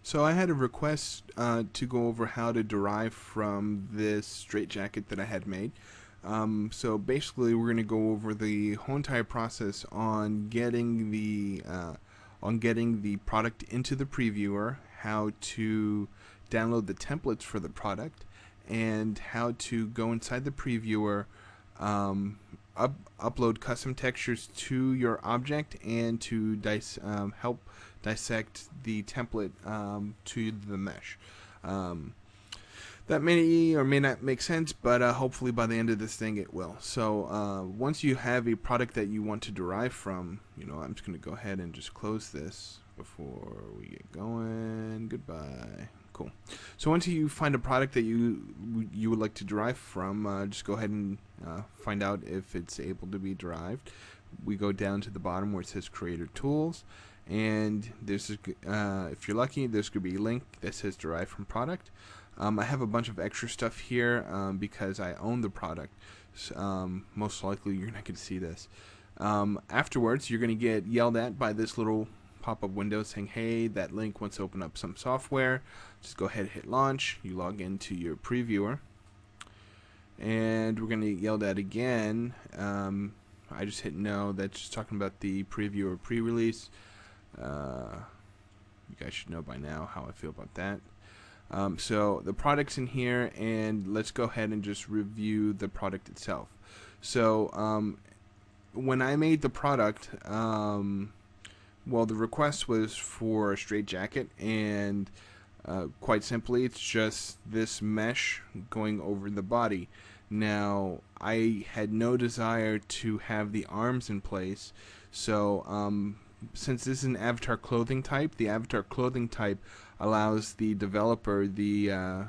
So I had a request to go over how to derive from this straitjacket that I had made. So basically, we're going to go over the whole entire process on getting the product into the previewer, how to download the templates for the product, and how to go inside the previewer, um, upload custom textures to your object, and to help dissect the template to the mesh. Um, that may or may not make sense, but hopefully by the end of this thing it will. So once you have a product that you want to derive from, I'm just going to go ahead and just close this before we get going. Goodbye. Cool. So once you find a product that you would like to derive from, just go ahead and find out if it's able to be derived. We go down to the bottom where it says Creator Tools, and there's if you're lucky, there's going to be a link that says Derive from Product. I have a bunch of extra stuff here because I own the product. So, most likely you're not going to see this. Afterwards, you're going to get yelled at by this little pop-up window saying, hey, that link wants to open up some software. Just go ahead and hit launch. You log into your previewer. And we're going to get yelled at again. I just hit no. That's just talking about the preview or pre-release. You guys should know by now how I feel about that. So the product's in here, and let's go ahead and just review the product itself. So when I made the product, well, the request was for a straitjacket, and quite simply, it's just this mesh going over the body. Now, I had no desire to have the arms in place, so since this is an avatar clothing type, the avatar clothing type allows the developer, the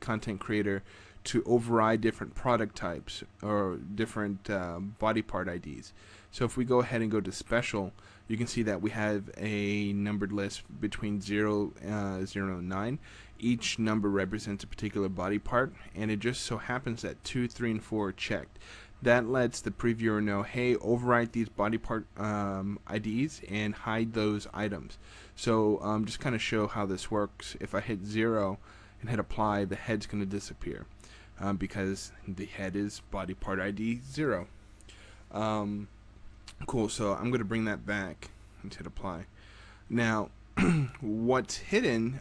content creator, to override different product types or different body part IDs. So if we go ahead and go to special, you can see that we have a numbered list between 0 and 9. Each number represents a particular body part, and it just so happens that 2, 3, and 4 are checked. That lets the previewer know, hey, overwrite these body part IDs and hide those items. So just kind of show how this works. If I hit 0 and hit apply, the head's going to disappear because the head is body part ID 0. Cool, so I'm going to bring that back and hit apply. Now, what's hidden,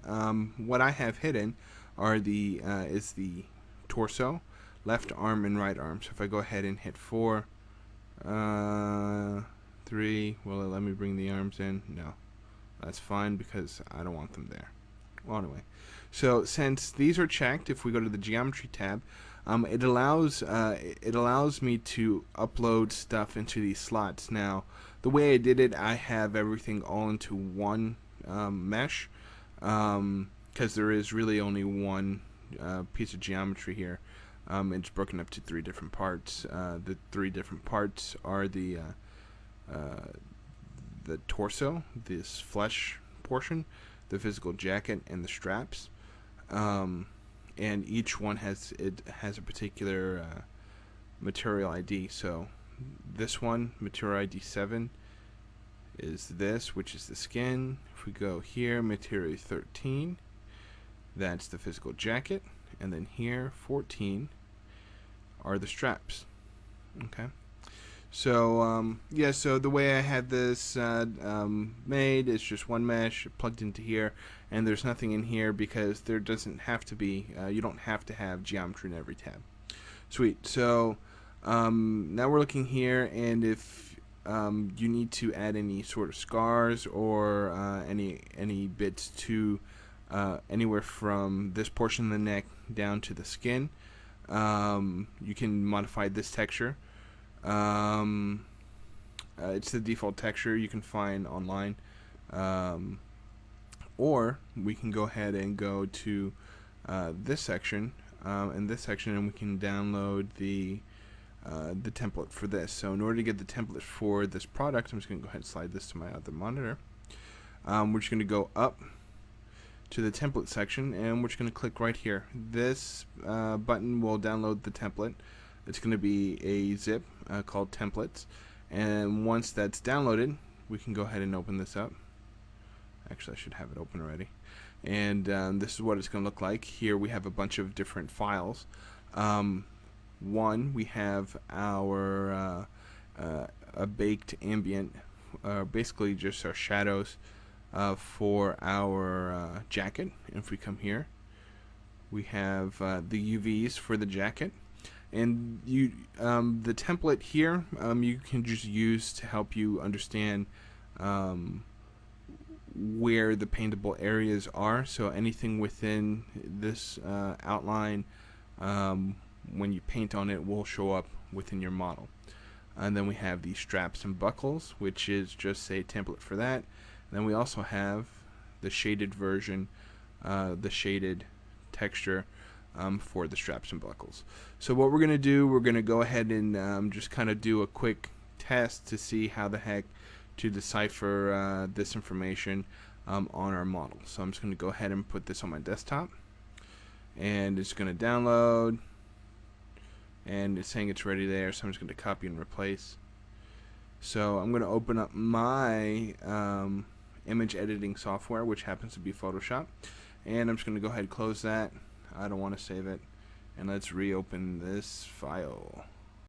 what I have hidden are is the torso, left arm, and right arm. So if I go ahead and hit 4, 3, will it let me bring the arms in? No. That's fine because I don't want them there. Well, anyway, so since these are checked, if we go to the geometry tab, it allows me to upload stuff into these slots. Now, the way I did it, I have everything all into one mesh because there is really only one piece of geometry here. It's broken up to 3 different parts. The 3 different parts are the torso, this flesh portion, the physical jacket, and the straps. And each one has a particular material ID. So this one, material ID 7, is this, which is the skin. If we go here, material 13, that's the physical jacket, and then here 14 are the straps. Okay. So yeah, so the way I had this made is just one mesh plugged into here, and there's nothing in here because there doesn't have to be, you don't have to have geometry in every tab. Sweet. So now we're looking here, and if you need to add any sort of scars or any bits to anywhere from this portion of the neck down to the skin, you can modify this texture. It's the default texture you can find online, or we can go ahead and go to this section and we can download the template for this. So in order to get the template for this product, I'm just going to go ahead and slide this to my other monitor. We're just going to go up to the template section, and we're just going to click right here. This button will download the template. It's going to be a zip called templates, and once that's downloaded, we can go ahead and open this up. Actually, I should have it open already. And this is what it's going to look like. Here we have a bunch of different files. One, we have our a baked ambient, basically just our shadows for our jacket. If we come here, we have the UVs for the jacket. And the template here, you can just use to help you understand where the paintable areas are. So anything within this outline, when you paint on it, will show up within your model. And then we have the straps and buckles, which is just a template for that. And then we also have the shaded version, the shaded texture for the straps and buckles. So what we're going to do, we're going to go ahead and just kind of do a quick test to see how the heck to decipher this information on our model. So I'm just going to go ahead and put this on my desktop, and it's going to download, and it's saying it's ready there, so I'm just going to copy and replace. So I'm going to open up my image editing software, which happens to be Photoshop, and I'm just going to go ahead and close that. I don't want to save it, and let's reopen this file.